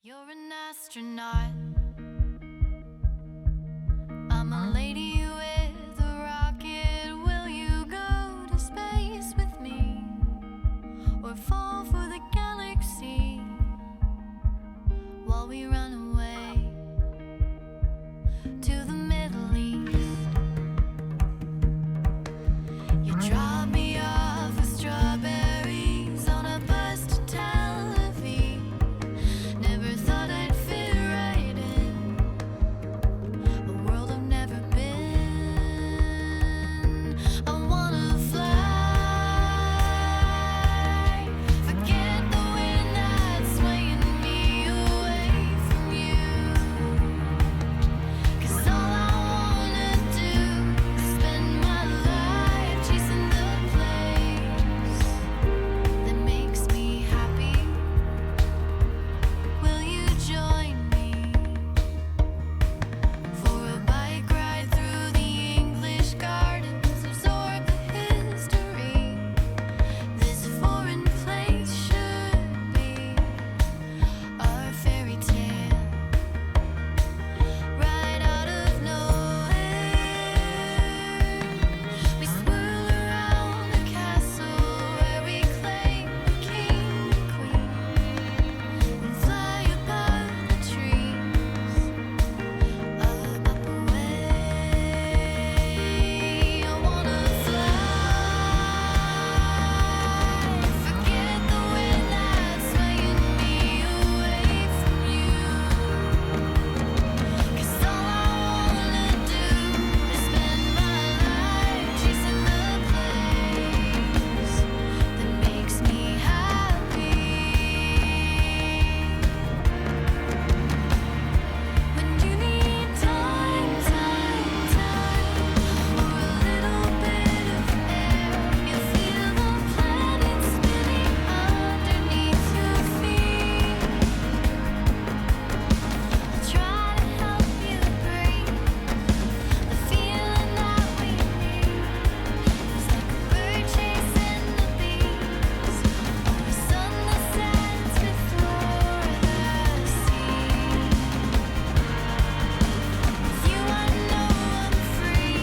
You're an astronaut. I'm a lady with a rocket. Will you go to space with me or fall for the galaxy while we run away to the Middle East? You drop me off with strawberries on a bus to Tel Aviv. Never thought I'd fit right in a world I've never been. I wanna fly, forget the wind that's swaying me away from you. 'Cause all I wanna do is spend my life chasing the place that makes me happy. Will you join me for a bike ride through the English gardens? Absorb the history. This foreign place should be our fairy tale, right out of nowhere. We swirl around the castle where we claim the king and queen and fly above the trees, up away. I wanna fly, forget the wind that's swaying me away from you. 'Cause all I wanna do is spend my life chasing the place that makes me happy. When you need time, or a little bit of air, you feel the planet spinning underneath your feet. I'll try to help you breathe. The feeling that we need is like a bird chasing the bees, or a sun that sets before the sea. With you I know I'm free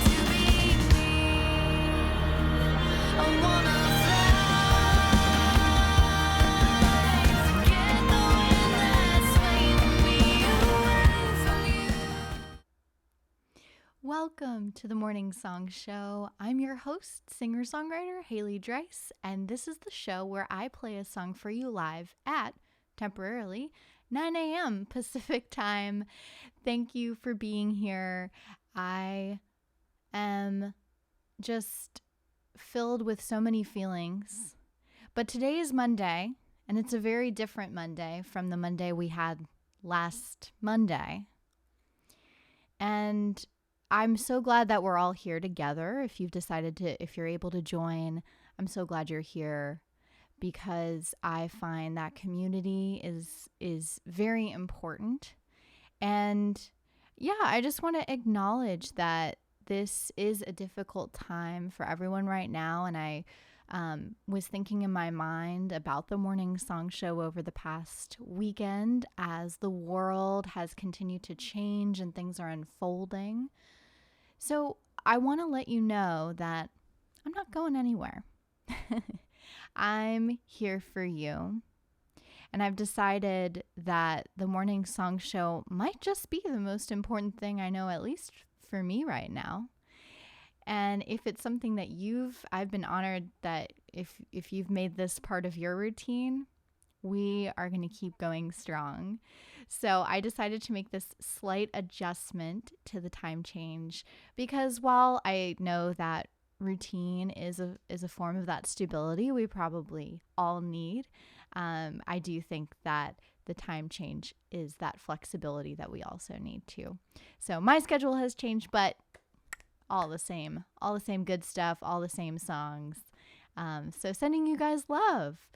to be me. I wanna fly, forget the wind that's swaying me away from you. Welcome to the Morning Song Show. I'm your host, singer-songwriter Haley Dreiss, and this is the show where I play a song for you live at, temporarily, 9 a.m. Pacific time. Thank you for being here. I am just filled with so many feelings. But today is Monday, and it's a very different Monday from the Monday we had last Monday. And I'm so glad that we're all here together. If you're able to join, I'm so glad you're here, because I find that community is very important. And yeah, I just want to acknowledge that this is a difficult time for everyone right now. And I was thinking in my mind about the Morning Song Show over the past weekend as the world has continued to change and things are unfolding. So I want to let you know that I'm not going anywhere. I'm here for you. And I've decided that the Morning Song Show might just be the most important thing I know, at least for me right now. And if it's something that I've been honored that if you've made this part of your routine, we are going to keep going strong. So I decided to make this slight adjustment to the time change, because while I know that routine is a form of that stability we probably all need, I do think that the time change is that flexibility that we also need too. So my schedule has changed, but all the same good stuff, all the same songs. So sending you guys love.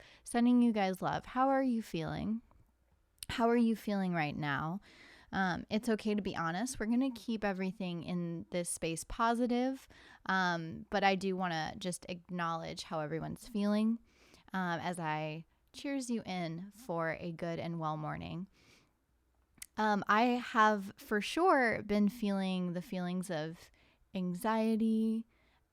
How are you feeling? How are you feeling right now? It's okay to be honest. We're going to keep everything in this space positive. But I do want to just acknowledge how everyone's feeling as I cheers you in for a good and well morning. I have for sure been feeling the feelings of anxiety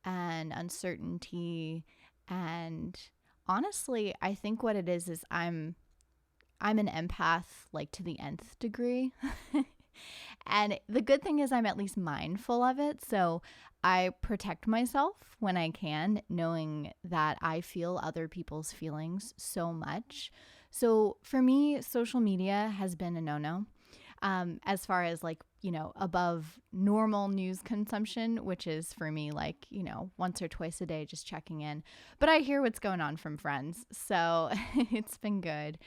and uncertainty, and honestly, I think what it is I'm an empath like to the nth degree. And the good thing is I'm at least mindful of it. So I protect myself when I can, knowing that I feel other people's feelings so much. So for me, social media has been a no-no. As far as like, above normal news consumption, which is for me like, once or twice a day, just checking in. But I hear what's going on from friends. So it's been good.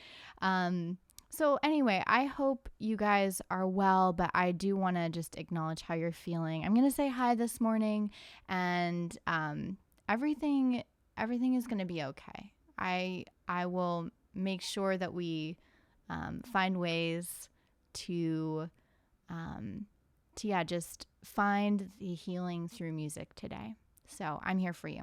So anyway, I hope you guys are well, but I do want to just acknowledge how you're feeling. I'm going to say hi this morning, and everything is going to be okay. I will make sure that we find ways to just find the healing through music today. So I'm here for you.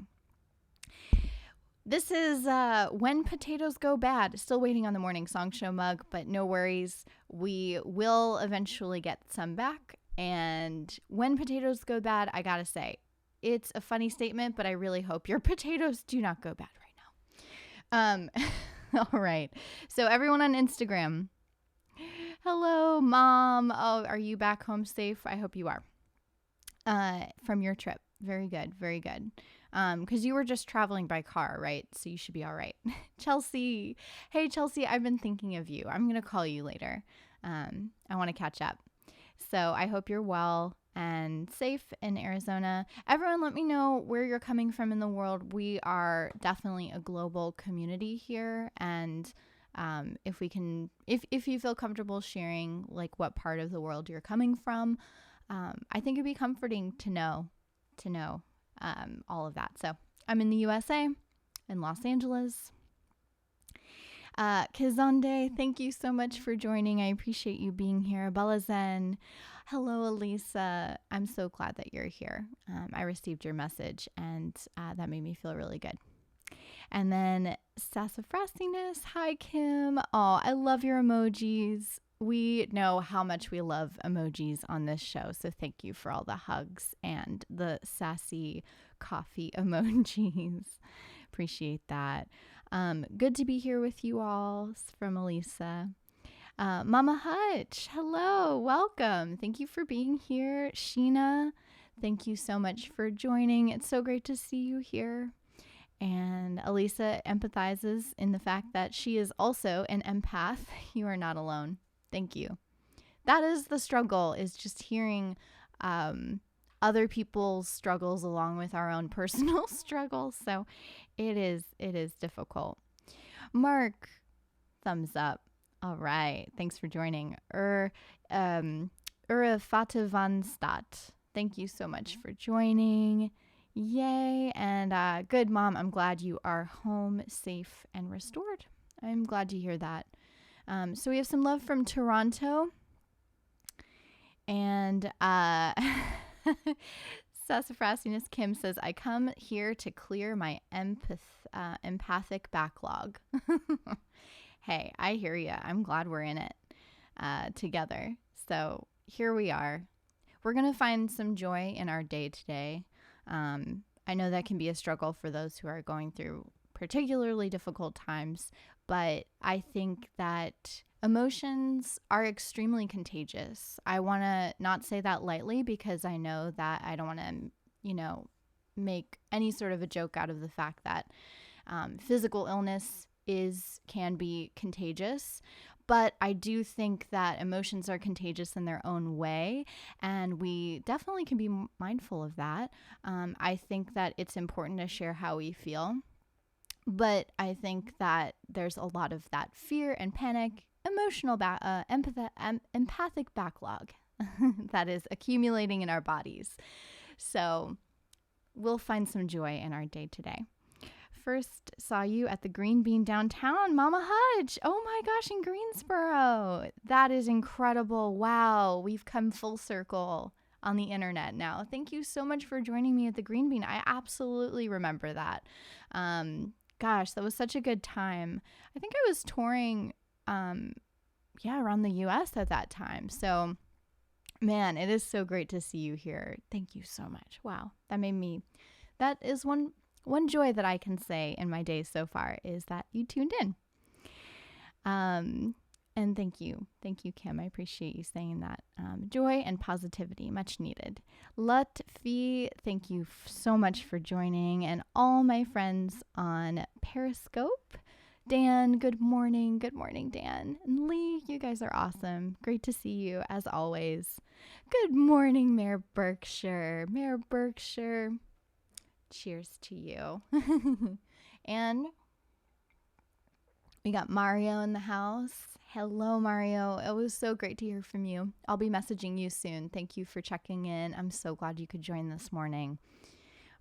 This is When Potatoes Go Bad. Still waiting on the morning song show mug, but no worries. We will eventually get some back. And when potatoes go bad, I gotta say, it's a funny statement, but I really hope your potatoes do not go bad right now. All right. So everyone on Instagram, hello, Mom. Oh, are you back home safe? I hope you are. From your trip. Very good. Very good. Because you were just traveling by car, right? So you should be all right. Chelsea. Hey, Chelsea, I've been thinking of you. I'm going to call you later. I want to catch up. So I hope you're well and safe in Arizona. Everyone, let me know where you're coming from in the world. We are definitely a global community here. And if you feel comfortable sharing like what part of the world you're coming from, I think it'd be comforting to know all of that. So I'm in the USA, in Los Angeles. Kizande, thank you so much for joining. I appreciate you being here. Balazen, hello, Elisa. I'm so glad that you're here. I received your message, and that made me feel really good. And then Sassafrastiness, hi, Kim. Oh, I love your emojis. We know how much we love emojis on this show, so thank you for all the hugs and the sassy coffee emojis. Appreciate that. Good to be here with you all from Elisa. Mama Hutch, hello, welcome. Thank you for being here. Sheena, thank you so much for joining. It's so great to see you here. And Elisa empathizes in the fact that she is also an empath. You are not alone. Thank you. That is the struggle, is just hearing other people's struggles along with our own personal struggles. So it is difficult. Mark, thumbs up. All right. Thanks for joining. Fatavanstadt. Thank you so much for joining. Yay. And good, Mom. I'm glad you are home, safe, and restored. I'm glad to hear that. So we have some love from Toronto. And Sassafrastiness Kim says, I come here to clear my empathic backlog. Hey, I hear you. I'm glad we're in it together. So here we are. We're going to find some joy in our day today. I know that can be a struggle for those who are going through particularly difficult times, but I think that emotions are extremely contagious. I want to not say that lightly because I know that I don't want to, make any sort of a joke out of the fact that physical illness can be contagious. But I do think that emotions are contagious in their own way, and we definitely can be mindful of that. I think that it's important to share how we feel, but I think that there's a lot of that fear and panic, emotional empathic backlog that is accumulating in our bodies. So we'll find some joy in our day today. First saw you at the Green Bean downtown, Mama Hudge. Oh my gosh, in Greensboro. That is incredible. Wow, we've come full circle on the internet now. Thank you so much for joining me at the Green Bean. I absolutely remember that. gosh, that was such a good time. I think I was touring, around the US at that time. So, man, it is so great to see you here. Thank you so much. Wow. That is one joy that I can say in my days so far is that you tuned in. And thank you, Kim. I appreciate you saying that. Joy and positivity, much needed. Lutfi, thank you so much for joining, and all my friends on Periscope. Dan, good morning. Good morning, Dan. And Lee, you guys are awesome. Great to see you, as always. Good morning, Mayor Berkshire. Mayor Berkshire, cheers to you. And we got Mario in the house. Hello, Mario. It was so great to hear from you. I'll be messaging you soon. Thank you for checking in. I'm so glad you could join this morning.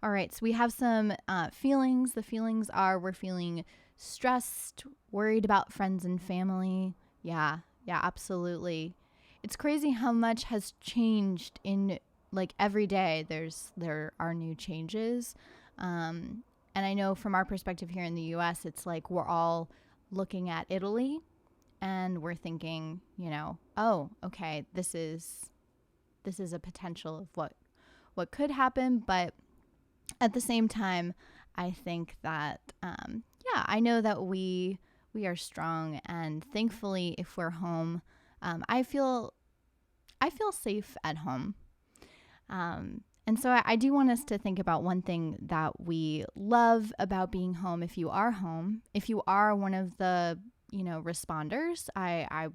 All right, so we have some feelings. The feelings are we're feeling stressed, worried about friends and family. Yeah, absolutely. It's crazy how much has changed in like every day. There are new changes. And I know from our perspective here in the US, it's like we're all looking at Italy and we're thinking, oh, okay, this is a potential of what could happen. But at the same time, I think that, I know that we are strong, and thankfully, if we're home, I feel safe at home. And so I do want us to think about one thing that we love about being home. If you are home, if you are one of the, responders, I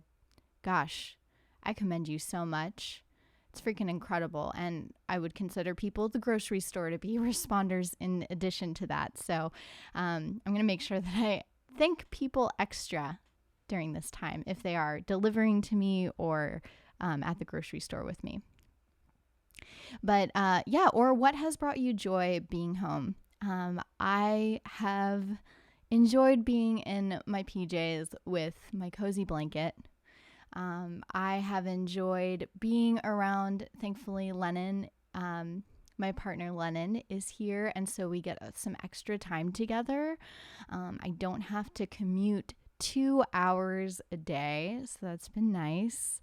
commend you so much. It's freaking incredible. And I would consider people at the grocery store to be responders in addition to that. So I'm going to make sure that I thank people extra during this time if they are delivering to me or at the grocery store with me. But or what has brought you joy being home? I have enjoyed being in my PJs with my cozy blanket. I have enjoyed being around, thankfully, Lennon. My partner Lennon is here, and so we get some extra time together. I don't have to commute 2 hours a day, so that's been nice.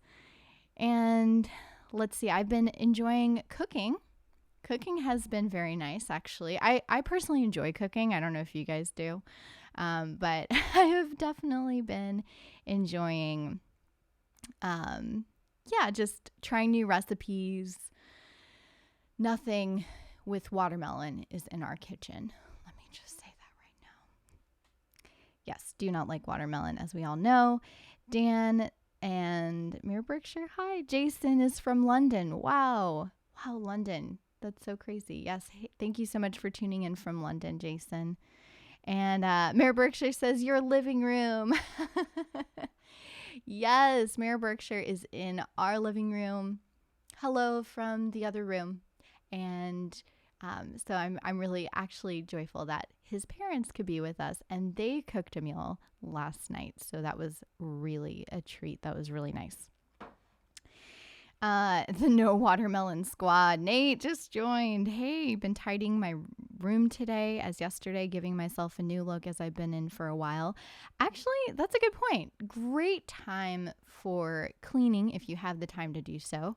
And let's see, I've been enjoying cooking. Cooking has been very nice, actually. I personally enjoy cooking. I don't know if you guys do, but I have definitely been enjoying just trying new recipes. Nothing with watermelon is in our kitchen. Let me just say that right now. Yes, do not like watermelon, as we all know. Dan and Mayor Berkshire, hi. Jason is from London. Wow, London. That's so crazy. Yes, thank you so much for tuning in from London, Jason. And Mayor Berkshire says, your living room. Yes, Mayor Berkshire is in our living room. Hello from the other room. And so I'm really actually joyful that his parents could be with us, and they cooked a meal last night. So that was really a treat. That was really nice. The No Watermelon Squad. Nate just joined. Hey, been tidying my room today as yesterday, giving myself a new look as I've been in for a while. Actually, that's a good point. Great time for cleaning if you have the time to do so.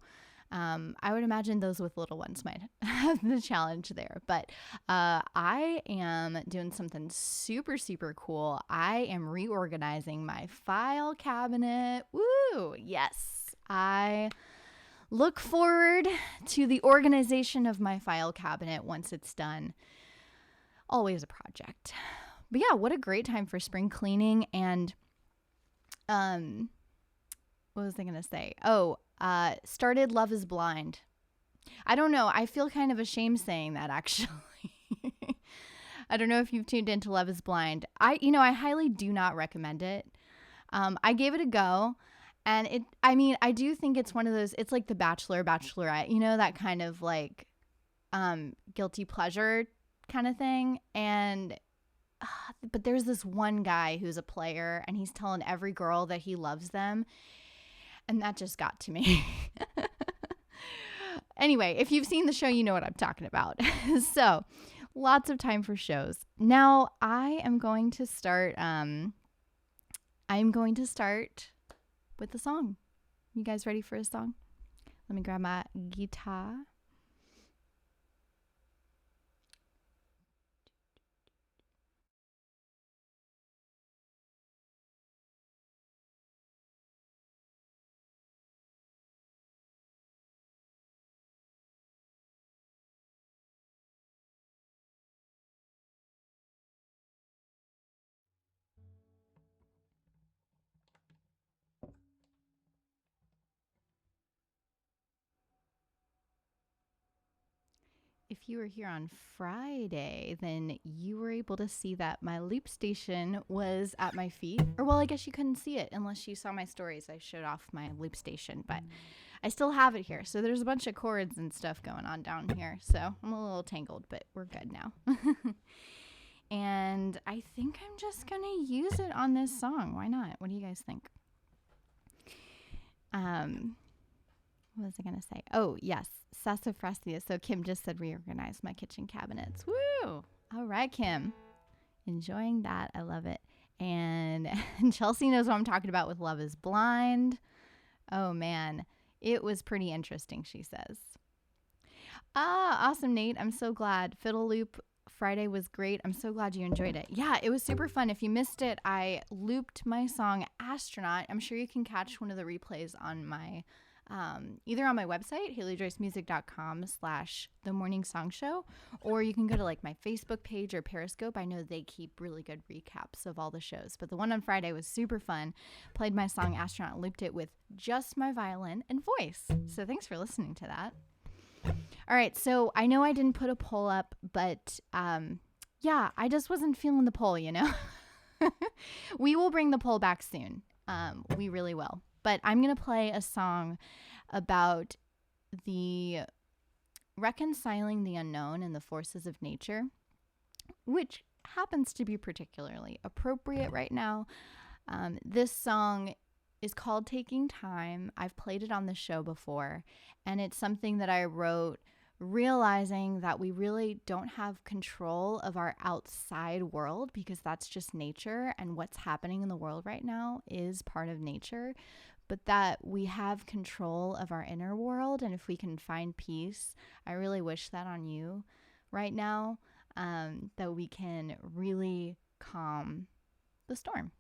I would imagine those with little ones might have the challenge there, but I am doing something super, super cool. I am reorganizing my file cabinet. Woo! Yes, I look forward to the organization of my file cabinet once it's done. Always a project. But yeah, what a great time for spring cleaning. And what was I going to say? Started Love is Blind. I don't know. I feel kind of ashamed saying that, actually. I don't know if you've tuned into Love is Blind. I highly do not recommend it. I gave it a go. And I do think it's one of those, it's like The Bachelor, Bachelorette, that kind of like guilty pleasure kind of thing. But there's this one guy who's a player, and he's telling every girl that he loves them. And that just got to me. Anyway, if you've seen the show, you know what I'm talking about. So Lots of time for shows. Now I am going to start. I'm going to start with a song. You guys ready for a song? Let me grab my guitar. If you were here on Friday, then you were able to see that my loop station was at my feet. Or, well, I guess you couldn't see it unless you saw my stories. I showed off my loop station, but I still have it here. So there's a bunch of cords and stuff going on down here. So I'm a little tangled, but we're good now. And I think I'm just going to use it on this song. Why not? What do you guys think? What was I going to say? Oh, yes. Sassafras. So Kim just said reorganize my kitchen cabinets. Woo! All right, Kim. Enjoying that. I love it. And Chelsea knows what I'm talking about with Love is Blind. Oh, man. It was pretty interesting, she says. Awesome, Nate. I'm so glad. Fiddle Loop Friday was great. I'm so glad you enjoyed it. Yeah, it was super fun. If you missed it, I looped my song Astronaut. I'm sure you can catch one of the replays on my either on my website, HaleyJoyceMusic.com/The Morning Song Show, or you can go to like my Facebook page or Periscope. I know they keep really good recaps of all the shows, but the one on Friday was super fun. Played my song Astronaut, looped it with just my violin and voice. So thanks for listening to that. All right, so I know I didn't put a poll up, but yeah, I just wasn't feeling the poll, you know? We will bring the poll back soon. We really will. But I'm going to play a song about the reconciling the unknown and the forces of nature, which happens to be particularly appropriate right now. This song is called Taking Time. I've played it on the show before, and it's something that I wrote realizing that we really don't have control of our outside world because that's just nature, and what's happening in the world right now is part of nature, but that we have control of our inner world, and if we can find peace, I really wish that on you right now, that we can really calm the storm.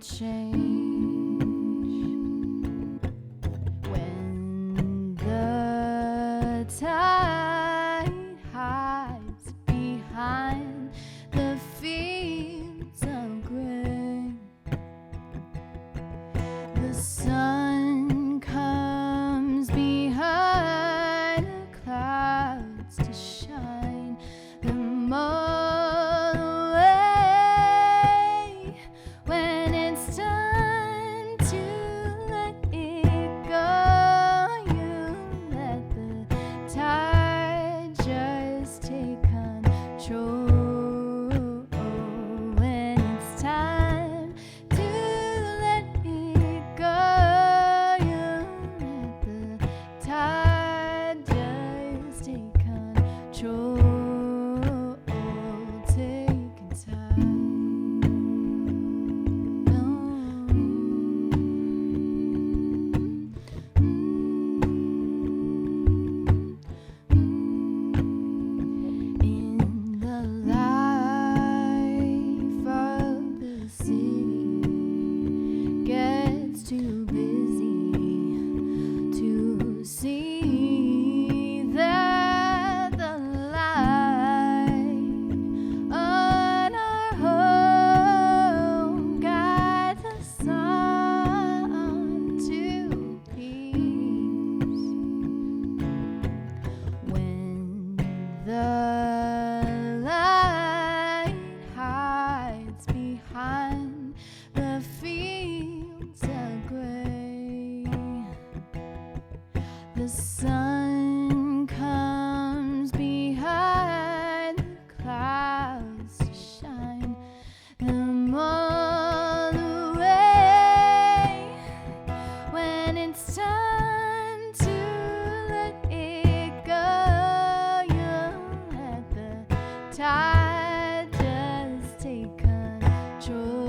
change when the tide hides behind the fields of grain. The sun comes behind the clouds to shine them all away. When it's time to let it go, you let the tide just take control. When it's time to let it go, you let the tide just take control. Taking time. In the life of the city, gets too busy to see that the light on our home guides us on to peace. When the light hides behind the fields of gray, the sun comes behind the clouds to shine them all away. When it's time to let it go, you let the tide just take control.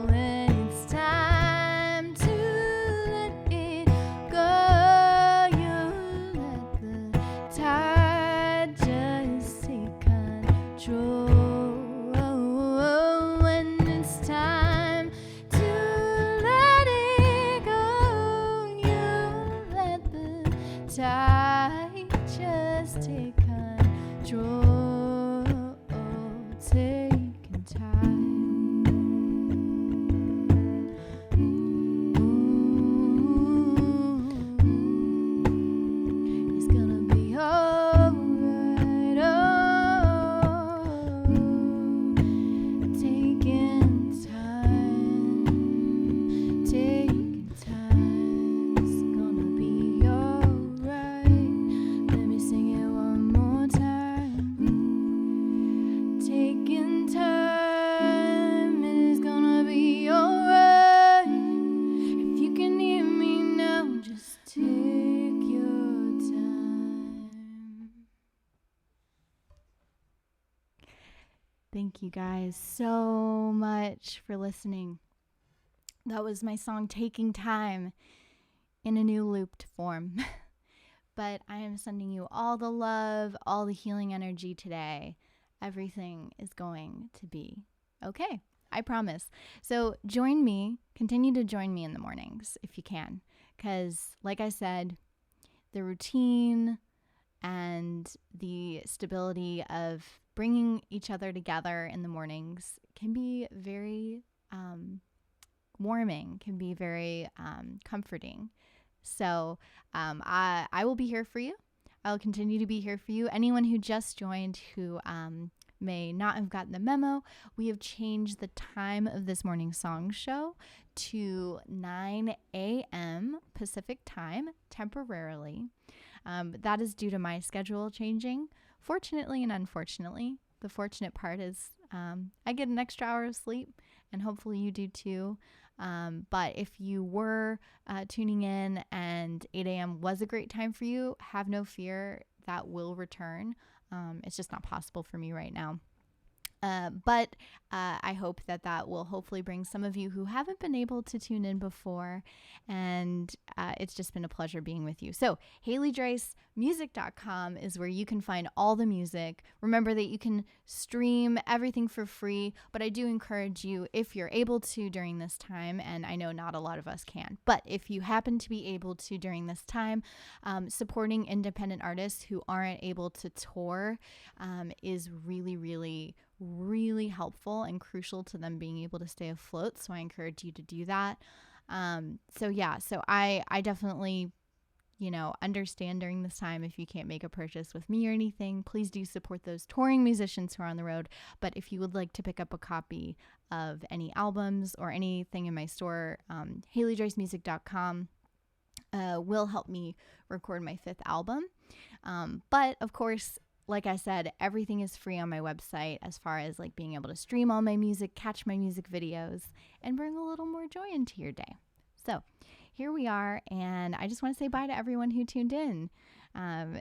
When it's time to let it go, you let the tide just take control. When it's time to let it go, you let the tide just take control. Taking time. It's gonna be alright. Taking time. Taking time. It's gonna be alright. Let me sing it one more time. Taking time. It is gonna be alright. If you can hear me now, just take your time. Thank you guys so much for listening. That was my song Taking Time in a new looped form. But I am sending you all the love, all the healing energy today. Everything is going to be okay. I promise. So continue to join me in the mornings if you can. Because like I said, the routine and the stability of bringing each other together in the mornings can be very warming, can be very comforting. So I will be here for you. I'll continue to be here for you. Anyone who just joined who may not have gotten the memo, we have changed the time of this morning song show to 9 a.m. Pacific time temporarily. That is due to my schedule changing, fortunately and unfortunately. The fortunate part is I get an extra hour of sleep, and hopefully you do too. But if you were tuning in and 8 a.m. was a great time for you, have no fear, that will return. It's just not possible for me right now. But I hope that will hopefully bring some of you who haven't been able to tune in before. And it's just been a pleasure being with you. So HaleyDriceMusic.com is where you can find all the music. Remember that you can stream everything for free, but I do encourage you, if you're able to during this time, and I know not a lot of us can, but if you happen to be able to during this time, supporting independent artists who aren't able to tour is really, really, really helpful and crucial to them being able to stay afloat. So I encourage you to do that. So I definitely, understand during this time if you can't make a purchase with me or anything. Please do support those touring musicians who are on the road. But if you would like to pick up a copy of any albums or anything in my store, HaleyDriceMusic.com will help me record my 5th album. But of course, like I said, everything is free on my website as far as like being able to stream all my music, catch my music videos, and bring a little more joy into your day. So here we are, and I just want to say bye to everyone who tuned in.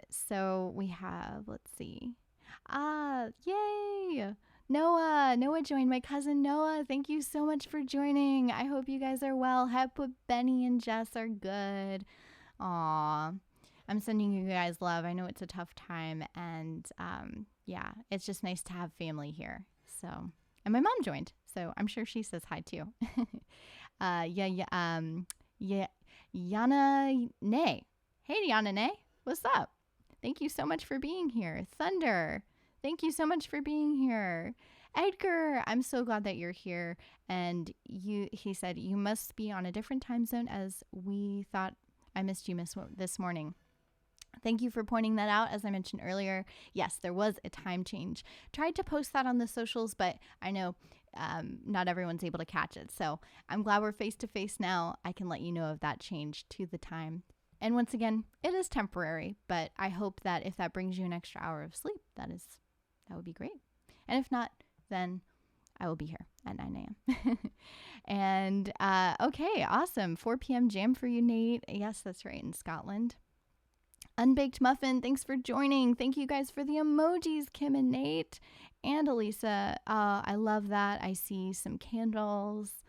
So we have, let's see. Yay! Noah joined. My cousin Noah, thank you so much for joining. I hope you guys are well. Hope Benny and Jess are good. Aw. I'm sending you guys love. I know it's a tough time, and it's just nice to have family here. So, and my mom joined, so I'm sure she says hi too. Yana Nay. Hey, Yana Nay, what's up? Thank you so much for being here. Thunder, thank you so much for being here. Edgar, I'm so glad that you're here. And he said you must be on a different time zone, as we thought I missed you this morning. Thank you for pointing that out. As I mentioned earlier, yes, there was a time change. Tried to post that on the socials, but I know not everyone's able to catch it. So I'm glad we're face to face now. I can let you know of that change to the time. And once again, it is temporary, but I hope that if that brings you an extra hour of sleep, that would be great. And if not, then I will be here at 9 a.m. And okay, awesome. 4 p.m. jam for you, Nate. Yes, that's right, in Scotland. Unbaked Muffin, thanks for joining. Thank you guys for the emojis, Kim and Nate and Elisa. I love that. I see some candles,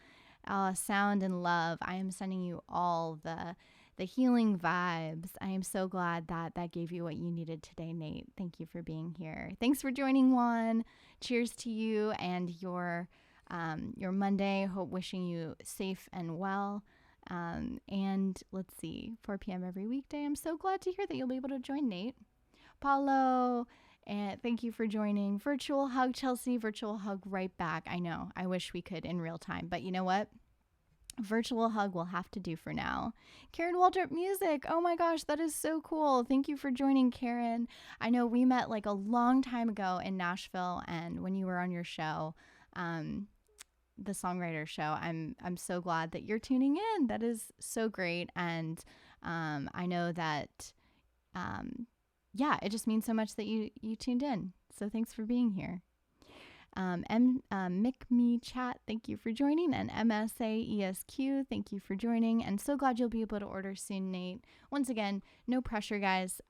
sound and love. I am sending you all the healing vibes. I am so glad that gave you what you needed today, Nate. Thank you for being here. Thanks for joining, Juan. Cheers to you and your Monday. Wishing you safe and well. And let's see, 4 p.m. every weekday. I'm so glad to hear that you'll be able to join, Nate. Paulo, and thank you for joining. Virtual hug, Chelsea. Virtual hug right back. I know. I wish we could in real time, but you know what? Virtual hug will have to do for now. Karen Waldrop Music. Oh my gosh, that is so cool. Thank you for joining, Karen. I know we met like a long time ago in Nashville, and when you were on your show, the songwriter show, I'm so glad that you're tuning in. That is so great. And I know that it just means so much that you tuned in. So thanks for being here. Mick Me Chat, thank you for joining. And MSA ESQ, thank you for joining. And so glad you'll be able to order soon, Nate. Once again, no pressure, guys.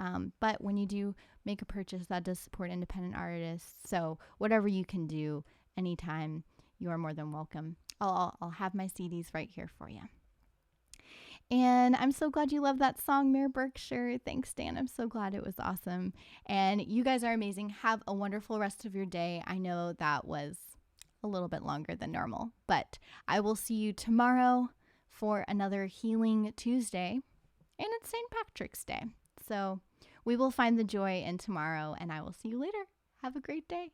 But when you do make a purchase, that does support independent artists. So whatever you can do anytime, you are more than welcome. I'll have my CDs right here for you. And I'm so glad you love that song, Mayor Berkshire. Thanks, Dan. I'm so glad. It was awesome. And you guys are amazing. Have a wonderful rest of your day. I know that was a little bit longer than normal, but I will see you tomorrow for another Healing Tuesday. And it's St. Patrick's Day. So we will find the joy in tomorrow, and I will see you later. Have a great day.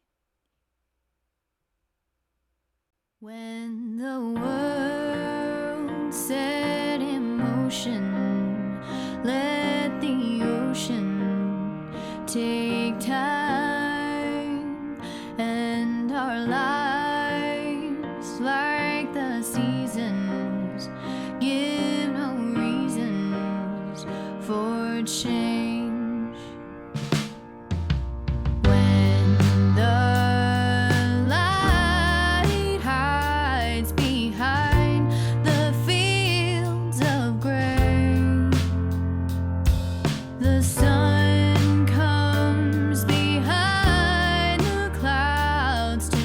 When the world set in motion, let the ocean take time, and our lives, like the seasons, give no reasons for change. To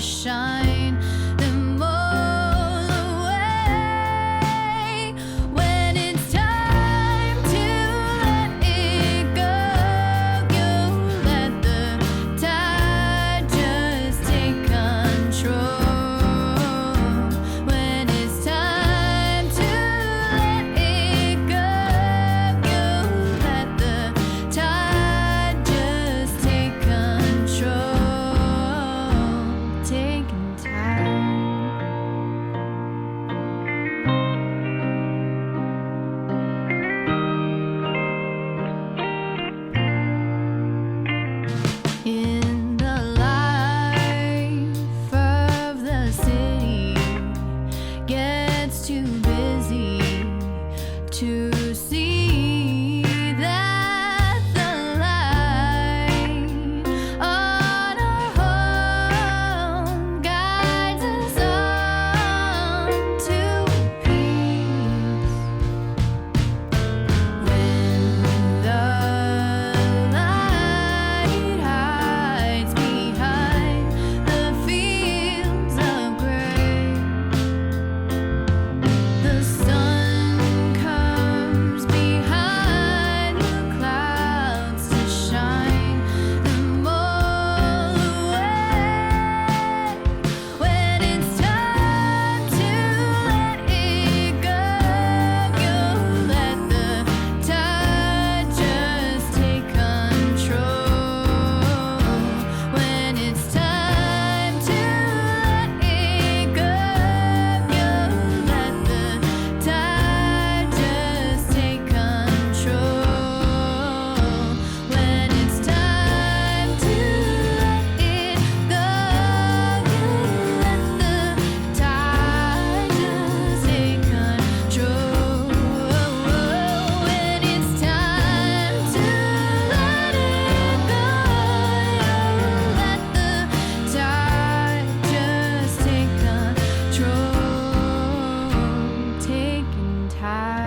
just too busy to see that the light on our home guides us on to peace. When the light hides behind the fields of gray, the sun comes behind the clouds to shine them all away. When it's time to let it go, you let the tide just take control. When it's time to let it go, you let the tide just take control. When it's time to let it go, you let the tide just take control. When it's time to let it go, you let the tide just take control. Taking time.